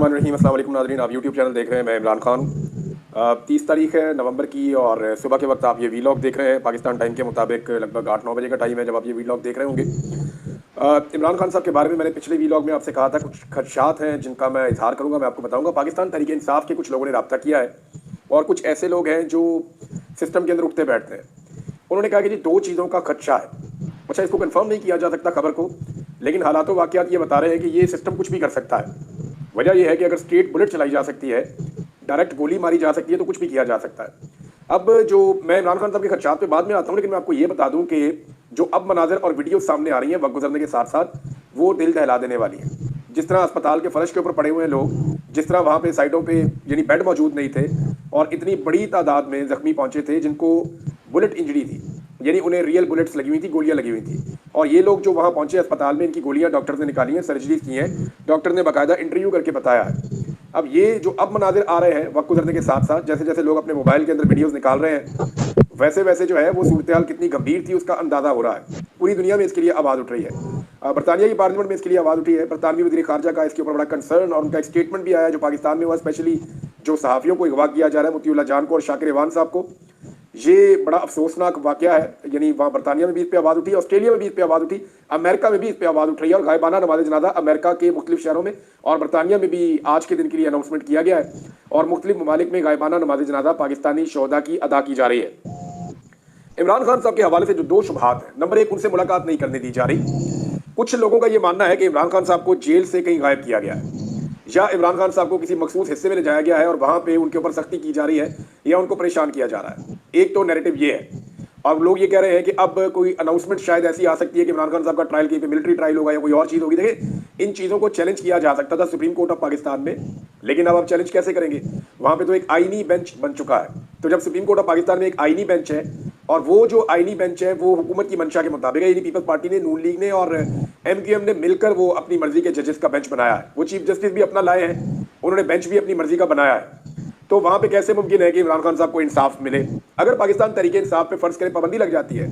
बिस्मिल्लाहिर्रहमानिर्रहीम। अस्सलाम वालेकुम नाज़रीन, आप यूट्यूब चैनल देख रहे हैं। मैं इमरान खान हूँ। 30 तारीख है नवंबर की और सुबह के वक्त आप ये वीलॉग देख रहे हैं। पाकिस्तान टाइम के मुताबिक लगभग 8-9 बजे का टाइम है जब आप ये वीलॉग देख रहे होंगे। इमरान खान साहब के बारे में मैंने पिछले वीलॉग में आपसे कहा था कुछ खदशात हैं जिनका मैं इजहार करूँगा, मैं आपको बताऊँगा। पाकिस्तान तहरीक इंसाफ के कुछ लोगों ने रब्ता किया है और कुछ ऐसे लोग हैं जो सिस्टम के अंदर उठते बैठते हैं। उन्होंने कहा कि जी 2 चीज़ों का खदशा है। अच्छा, इसको कंफर्म नहीं किया जा सकता खबर को, लेकिन हालात वाक़यात ये बता रहे हैं कि ये सिस्टम कुछ भी कर सकता है। वजह यह है कि अगर स्ट्रेट बुलेट चलाई जा सकती है, डायरेक्ट गोली मारी जा सकती है, तो कुछ भी किया जा सकता है। अब जो मैं इमरान खान साहब के खदशात पे बाद में आता हूँ, लेकिन मैं आपको ये बता दूं कि जो अब मनाज़र और वीडियो सामने आ रही हैं वक्त गुजरने के साथ साथ, वो दिल दहला देने वाली हैं। जिस तरह अस्पताल के फर्श के ऊपर पड़े हुए हैं लोग, जिस तरह वहाँ पे साइडों पे यानी बेड मौजूद नहीं थे और इतनी बड़ी तादाद में जख्मी पहुँचे थे जिनको बुलेट इंजरी थी, यानी उन्हें रियल बुलेट्स लगी हुई थी, गोलियां लगी हुई थी। और ये लोग जो वहाँ पहुँचे अस्पताल में, इनकी गोलियां डॉक्टर ने निकाली हैं, सर्जरीज की हैं, डॉक्टर ने बाकायदा इंटरव्यू करके बताया है। अब ये जो अब मनाजिर आ रहे हैं वक्त गुजरने के साथ साथ, जैसे जैसे लोग अपने मोबाइल के अंदर वीडियोस निकाल रहे हैं, वैसे वैसे जो है वो सूरत हाल कितनी गंभीर थी उसका अंदाजा हो रहा है। पूरी दुनिया में इसके लिए आवाज़ उठ रही है। बरतानिया की पार्लियामेंट में इसके लिए आवाज़ उठी है। बरतानवी वज़ीर ख़ारजा का इसके ऊपर बड़ा कंसर्न और उनका एक स्टेटमेंट भी आया जो पाकिस्तान में हुआ, स्पेशली जो सहाफ़ियों को अगवा किया जा रहा है, मुतीउल्लाह जान को और शाकिर इवान साहब को। ये बड़ा अफसोसनाक वाक़या है। यानी वहाँ बरतानिया में भी इस पर आवाज़ उठी, ऑस्ट्रेलिया में भी इस पर आवाज़ उठी, अमेरिका में भी इस पर आवाज़ उठ रही है और गायबाना नमाज़ जनाजा अमेरिका के मुख्तलिफ शहरों में और बरतानिया में भी आज के दिन के लिए अनाउंसमेंट किया गया है और मुख्तलिफ ममालिक में गायबाना नमाज़ जनाजा पाकिस्तानी शोहदा की अदा की जा रही है। इमरान खान साहब के हवाले से जो 2 शुबहात हैं, नंबर 1, उनसे मुलाकात नहीं करने दी जा रही। कुछ लोगों का ये मानना है कि इमरान खान साहब को जेल से कहीं गायब किया गया है या इमरान खान साहब को किसी मखसूस हिस्से में ले जाया गया है और वहाँ पे उनके ऊपर सख्ती की जा रही है या उनको परेशान किया जा रहा है। एक तो नैरेटिव ये है और लोग ये कह रहे हैं कि अब कोई अनाउंसमेंट शायद ऐसी आ सकती है कि इमरान खान साहब का ट्रायल कहीं पे मिलिट्री ट्रायल होगा या कोई और चीज़ होगी। देखिए, इन चीज़ों को चैलेंज किया जा सकता था सुप्रीम कोर्ट ऑफ पाकिस्तान में, लेकिन अब आप चैलेंज कैसे करेंगे? वहाँ पे तो एक आईनी बेंच बन चुका है। तो जब सुप्रीम कोर्ट ऑफ पाकिस्तान में एक आईनी बेंच है और वो जो आईनी बेंच है वो हुकूमत की मंशा के मुताबिक है, यानी पीपल्स पार्टी ने, नून लीग ने और MQM ने मिलकर वो अपनी मर्जी के जजेस का बेंच बनाया है। वो चीफ जस्टिस भी अपना लाए हैं, उन्होंने बेंच भी अपनी मर्जी का बनाया है। तो वहाँ पे कैसे मुमकिन है कि इमरान खान साहब को इंसाफ मिले? अगर पाकिस्तान तरीके इंसाफ पे फर्ज करें पाबंदी लग जाती है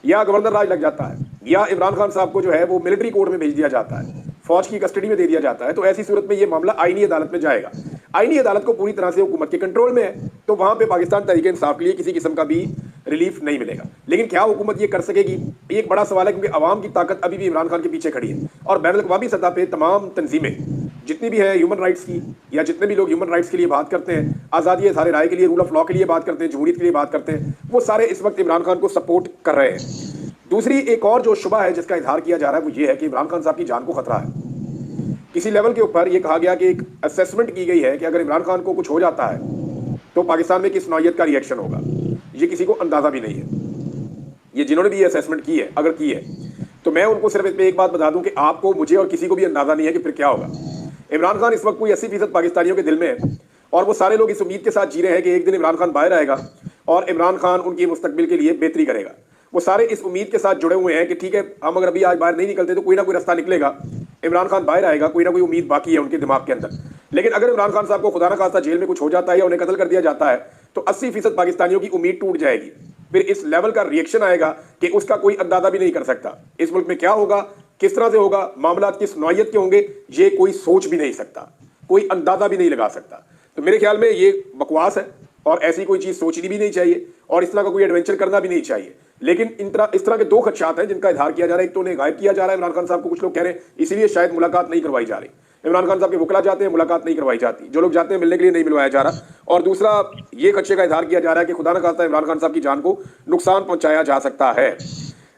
या गवर्नर राज लग जाता है या इमरान खान साहब को जो है वो मिलिट्री कोर्ट में भेज दिया जाता है, फौज की कस्टडी में दे दिया जाता है, तो ऐसी सूरत में ये मामला आईनी अदालत में जाएगा। आईनी अदालत को पूरी तरह से हुकूमत के कंट्रोल में है, तो वहाँ पे पाकिस्तान तरीके इंसाफ के लिए किसी किस्म का भी रिलीफ नहीं मिलेगा। लेकिन क्या हुकूमत ये कर सकेगी? ये एक बड़ा सवाल है, क्योंकि अवाम की ताकत अभी भी इमरान खान के पीछे खड़ी है और बैनुल अक़वामी सतह पे तमाम तंजीमें जितनी भी है ह्यूमन राइट्स की, या जितने भी लोग ह्यूमन राइट्स के लिए बात करते हैं, आज़ादी इज़हार राय के लिए, रूल ऑफ लॉ के लिए बात करते हैं, जमहूरियत के लिए बात करते हैं, वो सारे इस वक्त इमरान खान को सपोर्ट कर रहे हैं। दूसरी एक और जो शुबा है जिसका इजहार किया जा रहा है वो ये है कि इमरान खान साहब की जान को खतरा है। किसी लेवल के ऊपर ये कहा गया कि एक असेसमेंट की गई है कि अगर इमरान खान को कुछ हो जाता है तो पाकिस्तान में किस नौयत का रिएक्शन होगा, ये किसी को अंदाजा भी नहीं है। ये जिन्होंने भी ये असेसमेंट की है, अगर की है, तो मैं उनको सिर्फ इसमें एक बात बता दूं कि आपको, मुझे और किसी को भी अंदाजा नहीं है कि फिर क्या होगा। इमरान खान इस वक्त कोई 80% पाकिस्तानियों के दिल में है और वो सारे लोग इस उम्मीद के साथ जी रहे हैं कि एक दिन इमरान खान बाहर आएगा और इमरान खान उनकी मुस्तकबिल के लिए बेहतरी करेगा। वो सारे इस उम्मीद के साथ जुड़े हुए हैं कि ठीक है, हम अगर अभी आज बाहर नहीं निकलते तो कोई ना कोई रास्ता निकलेगा, इमरान खान बाहर आएगा, कोई ना कोई उम्मीद बाकी है उनके दिमाग के अंदर। लेकिन अगर इमरान खान साहब को खुदा न खास्ता जेल में कुछ हो जाता है या उन्हें कत्ल कर दिया जाता है तो 80% पाकिस्तानियों की उम्मीद टूट जाएगी। फिर इस लेवल का रिएक्शन आएगा कि उसका कोई अंदाजा भी नहीं कर सकता। इस मुल्क में क्या होगा, किस तरह से होगा, मामला किस नौयत के होंगे, ये कोई सोच भी नहीं सकता, कोई अंदाजा भी नहीं लगा सकता। तो मेरे ख्याल में ये बकवास है और ऐसी कोई चीज़ सोचनी भी नहीं चाहिए और इस तरह का कोई एडवेंचर करना भी नहीं चाहिए। लेकिन इस तरह के 2 खदशात हैं जिनका इजहार किया जा रहा है। एक तो उन्हें गायब किया जा रहा है इमरान खान साहब को, कुछ लोग कह रहे हैं इसीलिए शायद मुलाकात नहीं करवाई जा रही। इमरान खान साहब के वकला जाते हैं, मुलाकात नहीं करवाई जाती, जो लोग जाते हैं मिलने के लिए नहीं मिलवाया जा रहा। और दूसरा ये खदशे का इजहार किया जा रहा है कि खुदा न खास्ता इमरान खान साहब की जान को नुकसान पहुंचाया जा सकता है।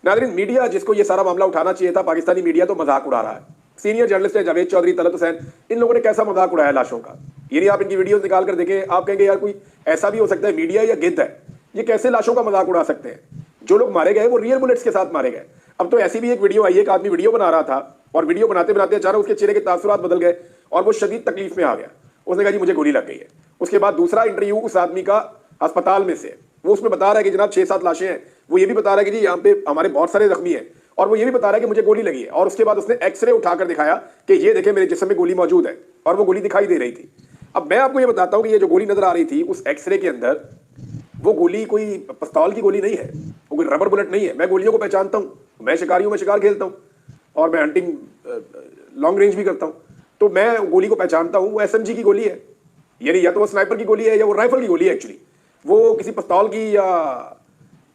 नाज़रीन, मीडिया जिसको ये सारा मामला उठाना चाहिए था, पाकिस्तानी मीडिया तो मजाक उड़ा रहा है। सीनियर जर्नलिस्ट है जावेद चौधरी, तलत हुसैन, इन लोगों ने कैसा मजाक उड़ाया लाशों का। यानी आप इनकी वीडियोस निकाल कर देखें, आप कहेंगे यार कोई ऐसा भी हो सकता है मीडिया या गिद्ध है, ये कैसे लाशों का मजाक उड़ा सकते हैं। जो लोग मारे गए वो रियल बुलेट्स के साथ मारे गए। अब तो ऐसी भी एक वीडियो आई है, एक आदमी वीडियो बना रहा था और वीडियो बनाते बनाते अचानक उसके चेहरे के तासुरात बदल गए और वो शदीद तकलीफ में आ गया। उसने कहा जी मुझे गोली लग गई है। उसके बाद दूसरा इंटरव्यू उस आदमी का अस्पताल में से, वो उसमें बता रहा है कि जनाब 6-7 लाशें हैं। वो ये भी बता रहा है कि जी यहाँ पे हमारे बहुत सारे जख्मी हैं और वो ये भी बता रहा है कि मुझे गोली लगी है। और उसके बाद उसने एक्सरे उठाकर दिखाया कि ये देखें मेरे जिस्म में गोली मौजूद है और वो गोली दिखाई दे रही थी। अब मैं आपको ये बताता हूँ कि ये जो गोली नजर आ रही थी उस एक्सरे के अंदर, वो गोली कोई पिस्तौल की गोली नहीं है, वो कोई रबर बुलेट नहीं है। मैं गोलियों को पहचानता हूँ, मैं शिकारी हूँ, मैं शिकार खेलता हूँ और मैं हंटिंग लॉन्ग रेंज भी करता हूँ। तो मैं गोली को पहचानता हूं, वो एसएमजी की गोली है, यानी या तो वो स्नाइपर की गोली है या वो राइफल की गोली है। एक्चुअली वो किसी पिस्तौल की या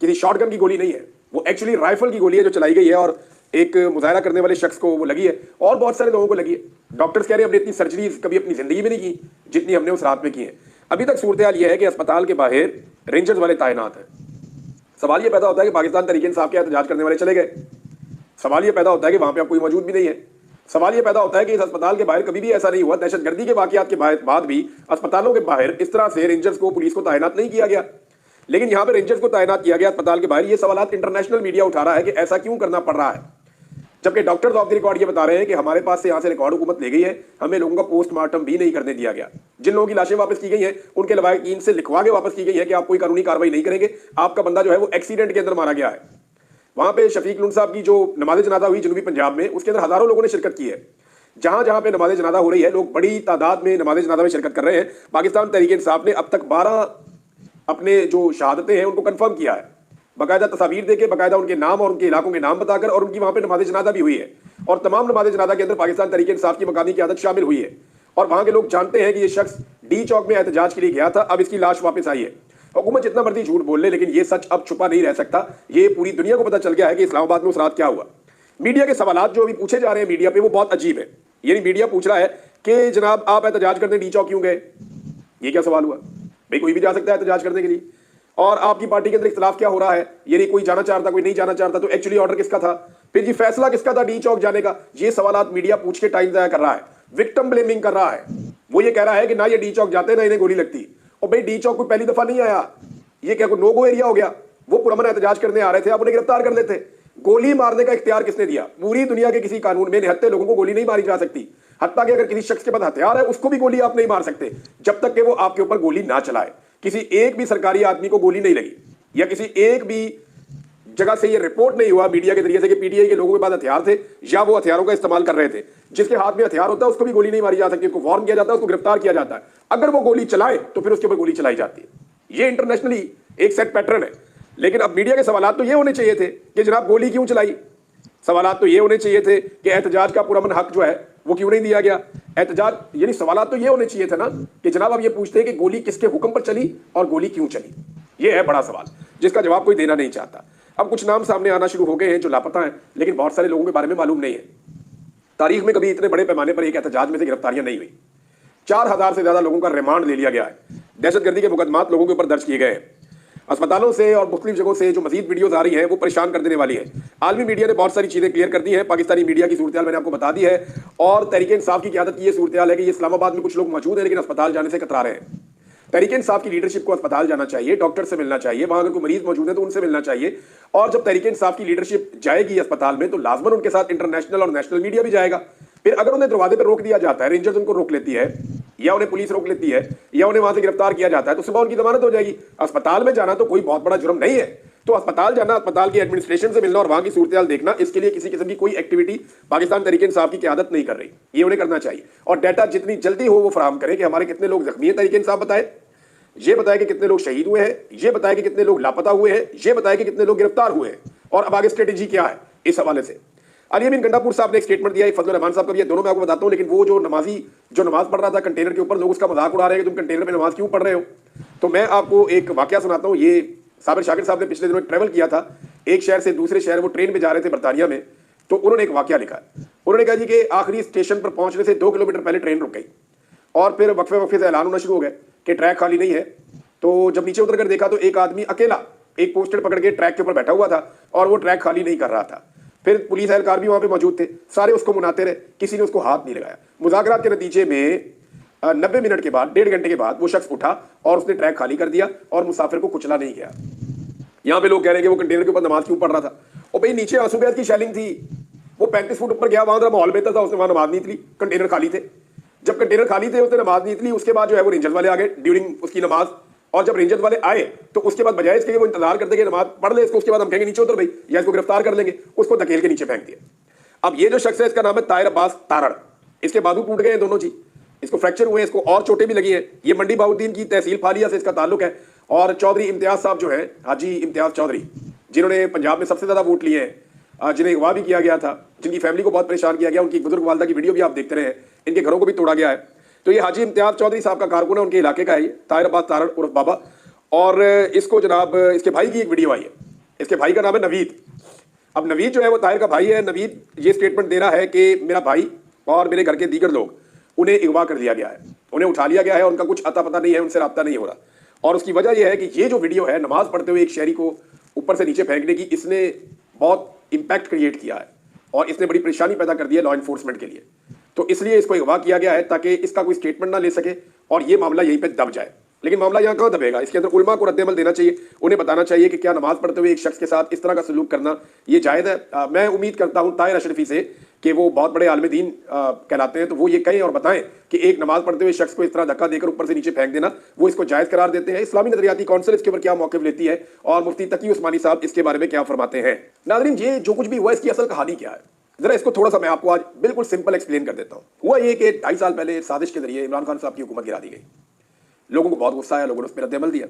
किसी शॉटगन की गोली नहीं है, वो एक्चुअली राइफल की गोली है जो चलाई गई है और एक मुजाहरा करने वाले शख्स को वो लगी है और बहुत सारे लोगों को लगी है। डॉक्टर्स कह रहे हैं हमने इतनी सर्जरीज कभी अपनी जिंदगी में नहीं की जितनी हमने उस रात में की है। अभी तक सूरत हाल यह है कि अस्पताल के बाहर रेंजर्स वाले तैनात हैं। सवाल यह पैदा होता है कि पाकिस्तान तरीके इंसाफ के एहतजाज करने वाले चले गए। सवाल यह पैदा होता है कि वहां पे अब कोई मौजूद भी नहीं है। सवाल यह पैदा होता है कि इस अस्पताल के बाहर कभी भी ऐसा नहीं हुआ, दहशतगर्दी के वाकयात के बाद भी अस्पतालों के बाहर इस तरह से रेंजर्स को, पुलिस को तैनात नहीं किया गया, लेकिन यहां पर रेंजर्स को तैनात किया गया अस्पताल के बाहर। ये सवाल इंटरनेशनल मीडिया उठा रहा है कि ऐसा क्यों करना पड़ रहा है, जबकि डॉक्टर्स ऑफ द रिकॉर्ड ये बता रहे हैं कि हमारे पास से यहां से रिकॉर्ड हुकूमत ले गई है, हमें लोगों का पोस्टमार्टम भी नहीं करने दिया गया। जिन लोगों की लाशें वापस की गई हैं उनके लवाहिकीन से लिखवा के वापस की गई है कि आप कोई कानूनी कार्रवाई नहीं करेंगे, आपका बंदा जो है वो एक्सीडेंट के अंदर मारा गया है। वहां पे शफीक लुंड साहब की जो नमाज जनाजा हुई जनूबी पंजाब में, उसके अंदर हजारों लोगों ने शिरकत की है। जहां जहां पे नमाज जनाजा हो रही है, लोग बड़ी तादाद में नमाज जनाजा में शिरकत कर रहे हैं। पाकिस्तान तहरीक इंसाफ ने अब तक 12 अपने जो शहादतें हैं उनको कंफर्म किया है, बाकायदा तस्वीर देके, बाकायदा उनके नाम और उनके इलाकों के नाम बताकर, और उनकी वहां पे नमाज जनाजा भी हुई है और तमाम नमाज जनाजा के अंदर पाकिस्तान तहरीक इंसाफ की मकामी क़यादत शामिल हुई है। और वहां के लोग जानते हैं कि ये शख्स डी चौक में एहतजाज के लिए गया था, अब इसकी लाश वापस आई है। हुकूमत जितना मर्जी झूठ बोल ले, लेकिन ये सच अब छुपा नहीं रह सकता। ये पूरी दुनिया को पता चल गया है कि इस्लामाबाद में उस रात क्या हुआ। मीडिया के सवाल जो अभी पूछे जा रहे हैं मीडिया पे, वो बहुत अजीब है। यानी मीडिया पूछ रहा है कि जनाब आप एहतजाज करने डी चौक क्यों गए? ये क्या सवाल हुआ? भाई कोई भी जा सकता है एहतजाज करने के लिए। और आपकी पार्टी के अंदर इख्तिलाफ क्या हो रहा है, यानी कोई जाना चाहता कोई नहीं जाना चाहता, तो एक्चुअली ऑर्डर किसका था? फिर ये फैसला किसका था डी चौक जाने का? ये सवाल मीडिया पूछ के टाइम जाया कर रहा है, विक्टिम ब्लेमिंग कर रहा है। वो ये कह रहा है कि ना ये डी चौक जाते ना इन्हें गोली लगती। और भाई डी चौक कोई पहली दफा नहीं आया, ये क्या कोई नो गो एरिया हो गया? वो पुरअमन एहतजाज करने आ रहे थे, आप उन्हें गिरफ्तार कर लेते। गोली मारने का इख्तियार किसने दिया? पूरी दुनिया के किसी कानून में निहत्थे लोगों को गोली नहीं मारी जा सकती। हत्ता कि अगर किसी शख्स के पास हथियार है उसको भी गोली आप नहीं मार सकते जब तक कि वो आपके ऊपर गोली ना चलाए। किसी एक भी सरकारी आदमी को गोली नहीं लगी, या किसी एक भी जगह से ये रिपोर्ट नहीं हुआ मीडिया के जरिए से कि पीटीआई के लोगों के पास हथियार थे या वो हथियारों का इस्तेमाल कर रहे थे। जिसके हाथ में हथियार होता है उसको भी गोली नहीं मारी जा सकती, उसको वार्न किया जाता है, उसको गिरफ्तार किया जाता है। अगर वो गोली चलाए तो फिर उसके ऊपर गोली चलाई जाती है। ये इंटरनेशनली एक सेट पैटर्न है। लेकिन अब मीडिया के सवाल तो ये होने चाहिए थे कि जनाब गोली क्यों चलाई? सवाल तो ये होने चाहिए थे कि एहतजाज का पुरअमन हक जो है वो क्यों नहीं दिया गया? एहतजाज यानी सवाल तो ये होने चाहिए थे ना कि जनाब आप ये पूछते हैं कि गोली किसके हुक्म पर चली और गोली क्यों चली। ये है बड़ा सवाल जिसका जवाब कोई देना नहीं चाहता। अब कुछ नाम सामने आना शुरू हो गए हैं जो लापता हैं, लेकिन बहुत सारे लोगों के बारे में मालूम नहीं है। तारीख में कभी इतने बड़े पैमाने पर एक एहतजाज में से गिरफ्तारियां नहीं हुई। 4000 से ज्यादा लोगों का रिमांड ले लिया गया है। दहशतगर्दी के मुकदमात लोगों के ऊपर दर्ज किए गए हैं। अस्पतालों से और मुख्तलिफ जगहों से जो मजीद वीडियोस आ रही हैं वो परेशान कर देने वाली है। आलमी मीडिया ने बहुत सारी चीजें क्लियर कर दी हैं। पाकिस्तानी मीडिया की सूरत हाल मैंने आपको बता दी है, और तहरीक इंसाफ की क़यादत की ये सूरत हाल है कि ये इस्लामाबाद में कुछ लोग मौजूद हैं लेकिन अस्पताल जाने से कतरा रहे हैं। तहरीक इंसाफ की लीडरशिप को अस्पताल जाना चाहिए, डॉक्टर से मिलना चाहिए, वहां अगर कोई मरीज मौजूद है तो उनसे मिलना चाहिए। और जब तहरीक इंसाफ की लीडरशिप जाएगी अस्पताल में तो लाजमन उनके साथ इंटरनेशनल और नेशनल मीडिया भी जाएगा। फिर अगर उन्हें दरवाजे पर रोक दिया जाता है, रेंजर्स उनको रोक लेती है या उन्हें पुलिस रोक लेती है या उन्हें वहां से गिरफ्तार किया जाता है तो सुबह उनकी जमानत हो जाएगी। अस्पताल में जाना तो कोई बहुत बड़ा जुर्म नहीं है, तो अस्पताल जाना, अस्पताल की एडमिनिस्ट्रेशन से मिलना और वहां की सूरत हाल देखना, इसके लिए किसी किस्म की कोई एक्टिविटी पाकिस्तान तहरीक इंसाफ की क़यादत नहीं कर रही। ये उन्हें करना चाहिए और डाटा जितनी जल्दी हो वो फराहम करें कि हमारे कितने लोग जख्मी हैं, तहरीक इंसाफ बताए, ये बताया कि कितने लोग शहीद हुए हैं, ये बताया कि कितने लोग लापता हुए हैं, ये बताया कि कितने लोग गिरफ्तार हुए हैं और अब आगे स्ट्रेटेजी क्या है। इस हवाले से अली अमीन गंडापुर साहब ने एक स्टेटमेंट दिया है, फजल रहमान साहब का भी है, दोनों मैं आपको बताता हूं। लेकिन वो जो नमाजी जो नमाज पढ़ रहा था कंटेनर के ऊपर, लोग उसका मजाक उड़ा रहे हैं कि तुम कंटेनर में नमाज क्यों पढ़ रहे हो। तो मैं आपको एक वाकया सुनाता हूँ। ये साबिर शाकिर साहब ने पिछले दिनों ट्रैवल किया था एक शहर से दूसरे शहर, वो ट्रेन में जा रहे थे बरतानिया में, तो उन्होंने एक वाकया लिखा। उन्होंने कहा जी कि आखिरी स्टेशन पर पहुंचने से 2 किलोमीटर पहले ट्रेन रुक गई और फिर वक्फे से ऐलान होना शुरू हो गया कि ट्रैक खाली नहीं है। तो जब नीचे उतर कर देखा तो एक आदमी अकेला एक पोस्टर पकड़ के ट्रैक के ऊपर बैठा हुआ था और वो ट्रैक खाली नहीं कर रहा था। फिर पुलिस एहलकार भी वहां पे मौजूद थे, सारे उसको मुनाते रहे, किसी ने उसको हाथ नहीं लगाया। मुज़ाकरात के नतीजे में 90 मिनट के बाद, 1.5 घंटे के बाद वो शख्स उठा और उसने ट्रैक खाली कर दिया और मुसाफिर को कुचला नहीं गया। यहाँ पे लोग कह रहे हैं कि वो कंटेनर के ऊपर नमाज क्यों पढ़ रहा था। और भाई नीचे आंसू गैस की शेलिंग थी, वो 35 फुट ऊपर गया, वहां जरा माहौल बेहतर था, उसने वहां नमाज नहीं थी, कंटेनर खाली थे। जब कंटेनर खाली थे उसने नमाज नहीं थी। उसके बाद जो है वो रेंजर्स वाले आ गए ड्यूरिंग उसकी नमाज, और जब रेंजर्स वाले आए तो उसके बाद बजाय इसके वो इंतजार करते कि नमाज पढ़ ले इसको, उसके बाद हम कहेंगे नीचे उतर भाई या इसको गिरफ्तार कर लेंगे, उसको धकेल के नीचे फेंक दिया। अब ये जो शख्स है इसका नाम है ताहिर अब्बास तारड़। इसके बाजू टूट गए हैं दोनों जी, इसको फ्रैक्चर हुए, इसको और चोटें भी लगी हैं। ये मंडी बाउद्दीन की तहसील फालिया से इसका ताल्लुक है। और चौधरी इम्तियाज साहब जो है, हाजी इम्तियाज चौधरी, जिन्होंने पंजाब में सबसे ज्यादा वोट लिए हैं, जिन्हें अगवा भी किया गया था, जिनकी फैमिली को बहुत परेशान किया गया, उनकी बुजुर्ग वालदा की वीडियो भी आप देखते रहे हैं इनके घरों को भी तोड़ा गया है। तो ये हाजी इम्तियाज चौधरी साहब का कारकुन है, उनके इलाके का है ये, ताहिर अब्बास तारड़ उर्फ बाबा। और इसको जनाब इसके भाई की एक वीडियो आई है, इसके भाई का नाम है नवीद। अब नवीद जो है वो ताहिर का भाई है। नवीद ये स्टेटमेंट दे रहा है कि मेरा भाई और मेरे घर के दीगर लोग, उन्हें अगवा कर लिया गया है, उन्हें उठा लिया गया है, उनका कुछ अता पता नहीं है, उनसे रब्ता नहीं हो रहा। और उसकी वजह यह है कि ये जो वीडियो है नमाज पढ़ते हुए एक शहरी को ऊपर से नीचे फेंकने की, इसने बहुत इंपैक्ट क्रिएट किया है और इसने बड़ी परेशानी पैदा कर दी है लॉ इन्फोर्समेंट के लिए। तो इसलिए इसको अगवा किया गया है ताकि इसका कोई स्टेटमेंट ना ले सके और ये मामला यहीं पे दब जाए। लेकिन मामला यहाँ कहाँ दबेगा, इसके अंदर उलमा को रद्द-ए-अमल देना चाहिए, उन्हें बताना चाहिए कि क्या नमाज पढ़ते हुए एक शख्स के साथ इस तरह का सलूक करना ये जायज़ है। मैं उम्मीद करता हूँ ताहिर अशरफी से कि वो बहुत बड़े आलिम दीन कहलाते हैं, तो वो ये कहें और बताएं कि एक नमाज पढ़ते हुए शख्स को इस तरह धक्का देकर ऊपर से नीचे फेंक देना, वो इसको जायज़ करार देते हैं। इस्लामी नजरियाती कौंसिल इसके ऊपर क्या मौक़िफ़ लेती है और मुफ्ती तकी उस्मानी साहब इसके बारे में क्या फरमाते हैं। नाज़रीन, ये जो कुछ भी हुआ इसकी असल कहानी क्या है, जरा इसको थोड़ा सा मैं आपको आज बिल्कुल सिंपल एक्सप्लेन कर देता हूँ। हुआ ये कि 2.5 साल पहले साजिश के जरिए इमरान खान साहब की हुकूमत गिरा दी गई। लोगों को बहुत गुस्सा आया, लोगों ने उस पर रद्द-ए-अमल दिया।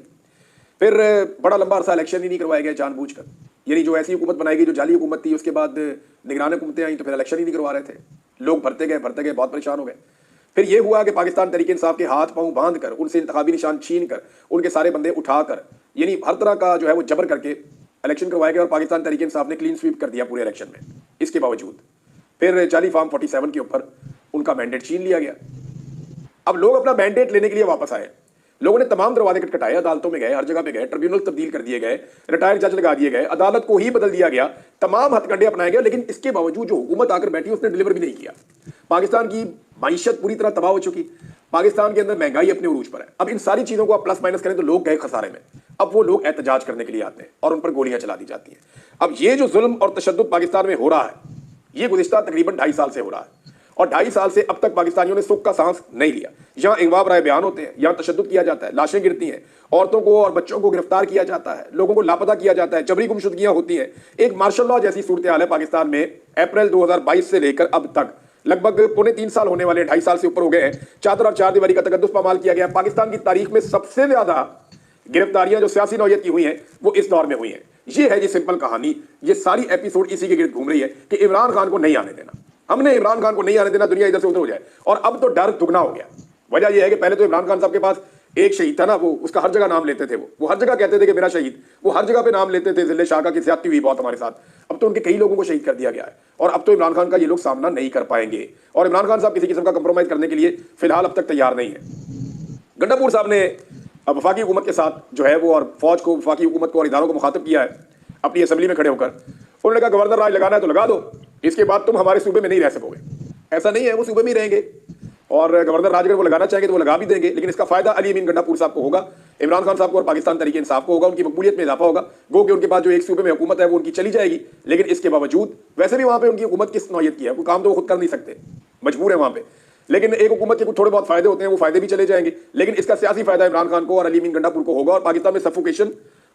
फिर बड़ा लंबा अरसा इलेक्शन ही नहीं करवाए गए जानबूझकर, यानी जो ऐसी हुकूमत बनाई गई जो जाली हुकूमत थी, उसके बाद निगरान हुकूमतें आई तो फिर इलेक्शन ही नहीं करवा रहे थे। लोग भरते गए बहुत परेशान हो गए। फिर ये हुआ कि पाकिस्तान तहरीक इंसाफ के हाथ पांव बांध कर, उनसे इंतखाबी निशान छीन कर, उनके सारे बंदे उठाकर, यानी हर तरह का जो है वो जबर करके इलेक्शन करवाए गए और पाकिस्तान तहरीक इंसाफ ने क्लीन स्वीप कर दिया पूरे इलेक्शन में। इसके बावजूद फिर जाली फार्म 47 के ऊपर उनका मैंडेट छीन लिया गया। अब लोग अपना मैंडेट लेने के लिए वापस आए। लोगों ने तमाम दरवाजे खटखटाए, अदालतों में गए, हर जगह पे गए, ट्रिब्यूनल तब्दील कर दिए गए, रिटायर्ड जज लगा दिए गए, अदालत को ही बदल दिया गया, तमाम हथकंडे अपनाए गए। लेकिन इसके बावजूद जो हुकूमत आकर बैठी उसने डिलीवर भी नहीं किया। पाकिस्तान की माईशत पूरी तरह तबाह हो चुकी, पाकिस्तान के अंदर महंगाई अपने उरूज पर है। अब इन सारी चीजों को आप प्लस माइनस करें तो लोग गए खसारे में। अब वो लोग एहतजाज करने के लिए आते हैं और उन पर गोलियां चला दी जाती हैं। अब ये जो जुल्म और तशद्दुद पाकिस्तान में हो रहा है, ये गुज़िश्ता तकरीबन 2.5 साल से हो रहा है और 2.5 साल से अब तक पाकिस्तानियों ने सुख का सांस नहीं लिया। यहाँ अगवा बराए बयान होते हैं, यहाँ तशद्दुद किया जाता है, लाशें गिरती हैं, औरतों को और बच्चों को गिरफ्तार किया जाता है, लोगों को लापता किया जाता है, जबरी गुमशुदगियां होती हैं। एक मार्शल लॉ जैसी सूरत हाल है पाकिस्तान में। अप्रैल 2022 से लेकर अब तक लगभग 2.25 साल होने वाले, 2.5 साल से ऊपर हो गए हैं। चादर और चार दीवारी का तकद्दुस पामाल किया गया। पाकिस्तान की तारीख में सबसे ज्यादा गिरफ्तारियां जो सियासी नौयत की हुई हैं वो इस दौर में हुई हैं। ये है जी सिंपल कहानी। ये सारी एपिसोड इसी के गिर्द घूम रही है कि इमरान खान को नहीं आने देना, हमने इमरान खान को नहीं आने देना, दुनिया इधर से उधर हो जाए। और अब तो डर दुगना हो गया। वजह यह है कि पहले तो इमरान खान साहब के पास एक शहीद था ना, वो उसका हर जगह नाम लेते थे, वो हर जगह कहते थे कि मेरा शहीद, वो हर जगह पे नाम लेते थे। जिले शाह की ज्यादती हुई बहुत हमारे साथ। अब तो उनके कई लोगों को शहीद कर दिया गया है और अब तो इमरान खान का ये लोग सामना नहीं कर पाएंगे। और इमरान खान साहब किसी किस्म का कंप्रोमाइज करने के लिए फिलहाल अब तक तैयार नहीं है। गंडापुर साहब ने वफाकी हुकूमत के साथ जो है वो और फौज को, वफाकी हुकूमत को और इदारों को मुखातिब किया है अपनी असेंबली में खड़े होकर। उन्होंने कहा गवर्नर राज लगाना है तो लगा दो, इसके बाद तुम हमारे सूबे में नहीं रह सकोगे। ऐसा नहीं है, वो सूबे में ही रहेंगे और गवर्नर राज अगर वो लगाना चाहेंगे तो वो लगा भी देंगे। लेकिन इसका फायदा अली अमीन गंडापुर साहब को होगा, इमरान खान साहब को और पाकिस्तान तहरीक इंसाफ को होगा। उनकी मकबूलियत में इजाफा होगा। गो कि उनके पास जो एक सूबे में हुकूमत है वो उनकी चली जाएगी। लेकिन इसके बावजूद वैसे भी वहां पे उनकी हुकूमत किस नौयत की है, कोई काम तो वो खुद कर नहीं सकते, मजबूर है वहां पे। लेकिन एक हुकूमत के कुछ थोड़े बहुत फायदे होते हैं, वो फायदे भी चले जाएंगे। लेकिन इसका सियासी फायदा इमरान खान को और अली अमीन गंडापुर को होगा। और पाकिस्तान में सफोकेशन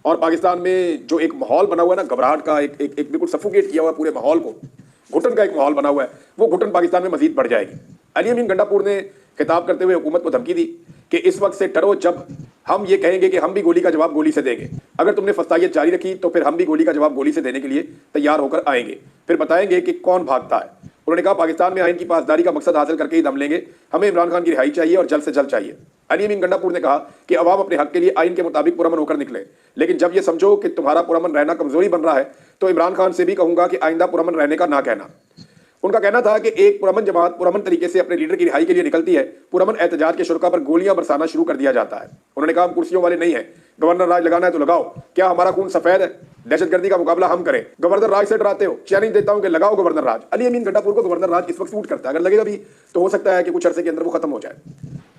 और पाकिस्तान में जो एक माहौल बना हुआ है ना, घबराहट का, एक बिल्कुल सफोकेट किया हुआ पूरे माहौल को, घुटन का एक माहौल बना हुआ है, वो घुटन पाकिस्तान में मजीद बढ़ जाएगी। अली अमीन गंडापुर ने खिताब करते हुए हुकूमत को धमकी दी कि इस वक्त से डरो जब हम ये कहेंगे कि हम भी गोली का जवाब गोली से देंगे। अगर तुमने फस्तायत जारी रखी तो फिर हम भी गोली का जवाब गोली से देने के लिए तैयार होकर आएंगे। फिर बताएंगे कि कौन भागता है। उन्होंने कहा पाकिस्तान में आइन की पासदारी का मकसद हासिल करके ही दम लेंगे। हमें इमरान खान की रिहाई चाहिए और जल्द से जल्द चाहिए। अली अमीन गंडापुर ने कहा कि अवाम अपने हक के लिए आइन के मुताबिक पुरअमन होकर निकले, लेकिन जब ये समझो कि तुम्हारा पुरअमन रहना कमजोरी बन रहा है तो इमरान खान से भी कहूंगा कि आइंदा पुरअमन रहने का ना कहना। उनका कहना था कि एक पुरअमन जमात पुरअमन तरीके से अपने लीडर की रिहाई के लिए निकलती है, पुरअमन एहतजाज के शुरा पर गोलियां बरसाना शुरू कर दिया जाता है। उन्होंने कहा हम कुर्सियों वाले नहीं हैं, गवर्नर राज लगाना है तो लगाओ, क्या हमारा खून सफेद है? दहशतगर्दी का मुकाबला हम करें। गवर्नर राज से डराते हो, चैलेंज देता हूं कि लगाओ गवर्नर राज। अली अमीन गंडापुर को गवर्नर राज इस वक्त सूट करता है। अगर लगेगा भी तो हो सकता है कि कुछ अरसे के अंदर वो खत्म हो जाए,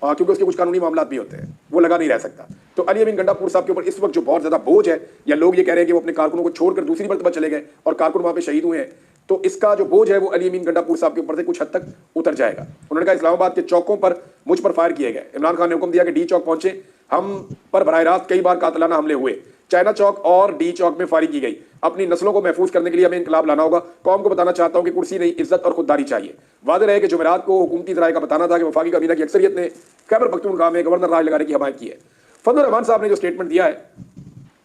क्योंकि उसके कुछ कानूनी मामला भी होते हैं, वो लगा नहीं रह सकता। तो अली अमीन गंडापुर साहब के ऊपर इस वक्त जो बहुत ज्यादा बोझ है, या लोग ये कह रहे हैं कि वो अपने कारकुनों को छोड़कर दूसरी मरतबा चले गए और कारकुन वहां पे शहीद हुए हैं, तो इसका जो बोझ है वो अली अमीन गंडापुर साहब के ऊपर से कुछ हद तक उतर जाएगा। उन्होंने कहा इस्लामाबाद के चौकों पर मुझ पर फायर किए गए। इमरान खान ने हुक्म दिया कि डी चौक पहुंचे, हम पर बराह रास्त कई बार कातलाना हमले हुए। चाइना चौक और डी चौक में फायरिंग की गई। अपनी नस्लों को महफूज करने के लिए हमें इनकलाब लाना होगा। कौम को बताना चाहता हूं कि कुर्सी नहीं, इज्जत और खुददारी चाहिए। वादे रहे कि जुमेरात को हुकूमती ज़राए का बताना था कि वफाकी काबीना की अक्सरियत ने खैबर पख्तूनख्वा में गवर्नर राज लगाने की हमायत की है। फजलुर रहमान साहब ने जो स्टेटमेंट दिया है,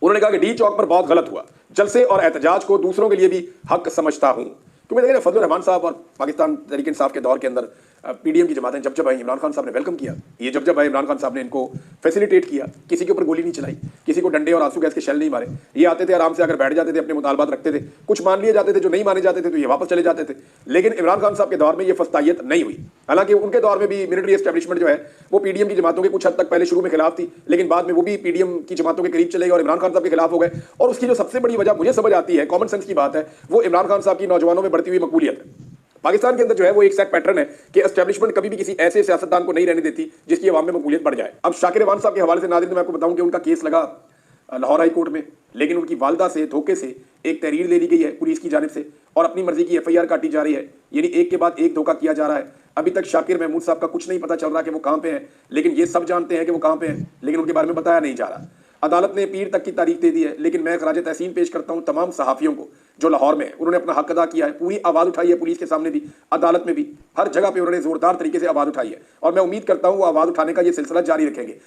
उन्होंने कहा कि डी चौक पर बहुत गलत हुआ, जलसे और एहतजाज को दूसरों के लिए भी हक समझता हूं। क्योंकि देखिए फजलुर रहमान साहब और पाकिस्तान तहरीक इंसाफ के दौर के अंदर पीडीएम की जमातें जब आई, इमरान खान साहब ने वेलकम किया। ये जब आई, इमरान खान साहब ने इनको फैसिलिटेट किया, किसी के ऊपर गोली नहीं चलाई, किसी को डंडे और आंसू गैस के शेल नहीं मारे। ये आते थे, आराम से आकर बैठ जाते थे, अपने मुतालबात रखते थे, कुछ मान लिए जाते थे, जो नहीं माने जाते थे तो ये वापस चले जाते थे। लेकिन इमरान खान साहब के दौर में ये फस्तायत नहीं हुई। हालांकि उनके दौर में भी मिलिट्री एस्टेब्लिशमेंट जो है वो पीडीएम की जमातों के कुछ हद तक पहले शुरू में खिलाफ थी, लेकिन बाद में वो भी पीडीएम की जमातों के करीब चले गए और इमरान खान साहब के खिलाफ हो गए। और उसकी जो सबसे बड़ी वजह मुझे समझ आती है, कॉमन सेंस की बात है, वो इमरान खान साहब की नौजवानों में बढ़ती हुई मकबूलियत है। पाकिस्तान के अंदर जो है वो एक सेट पैटर्न है कि एस्टेब्लिशमेंट कभी भी किसी ऐसे सियासतदान को नहीं रहने देती जिसकी अवाम में मकबूलियत बढ़ जाए। अब शाकिर रहमान साहब के हवाले से नाज़रीन मैं आपको बताऊं कि उनका केस लगा लाहौर हाई कोर्ट में, लेकिन उनकी वालदा से धोखे से एक तहरीर ले ली गई है पुलिस की जानिब से और अपनी मर्जी की एफआईआर काटी जा रही है। यानी एक के बाद एक धोखा किया जा रहा है। अभी तक शाकिर महमूद साहब का कुछ नहीं पता चल रहा कि वो कहां पे हैं, लेकिन ये सब जानते हैं कि वो कहां पे हैं, लेकिन उनके बारे में बताया नहीं जा रहा। अदालत ने पीर तक की तारीख दे दी है, लेकिन मैं खराज तहसीन पेश करता हूं तमाम सहाफ़ियों को जो लाहौर में उन्होंने अपना हक अदा किया है, पूरी आवाज़ उठाई है पुलिस के सामने भी, अदालत में भी, हर जगह पे उन्होंने जोरदार तरीके से आवाज़ उठाई है और मैं उम्मीद करता हूं वो आवाज़ उठाने का ये सिलसिला जारी रखेंगे।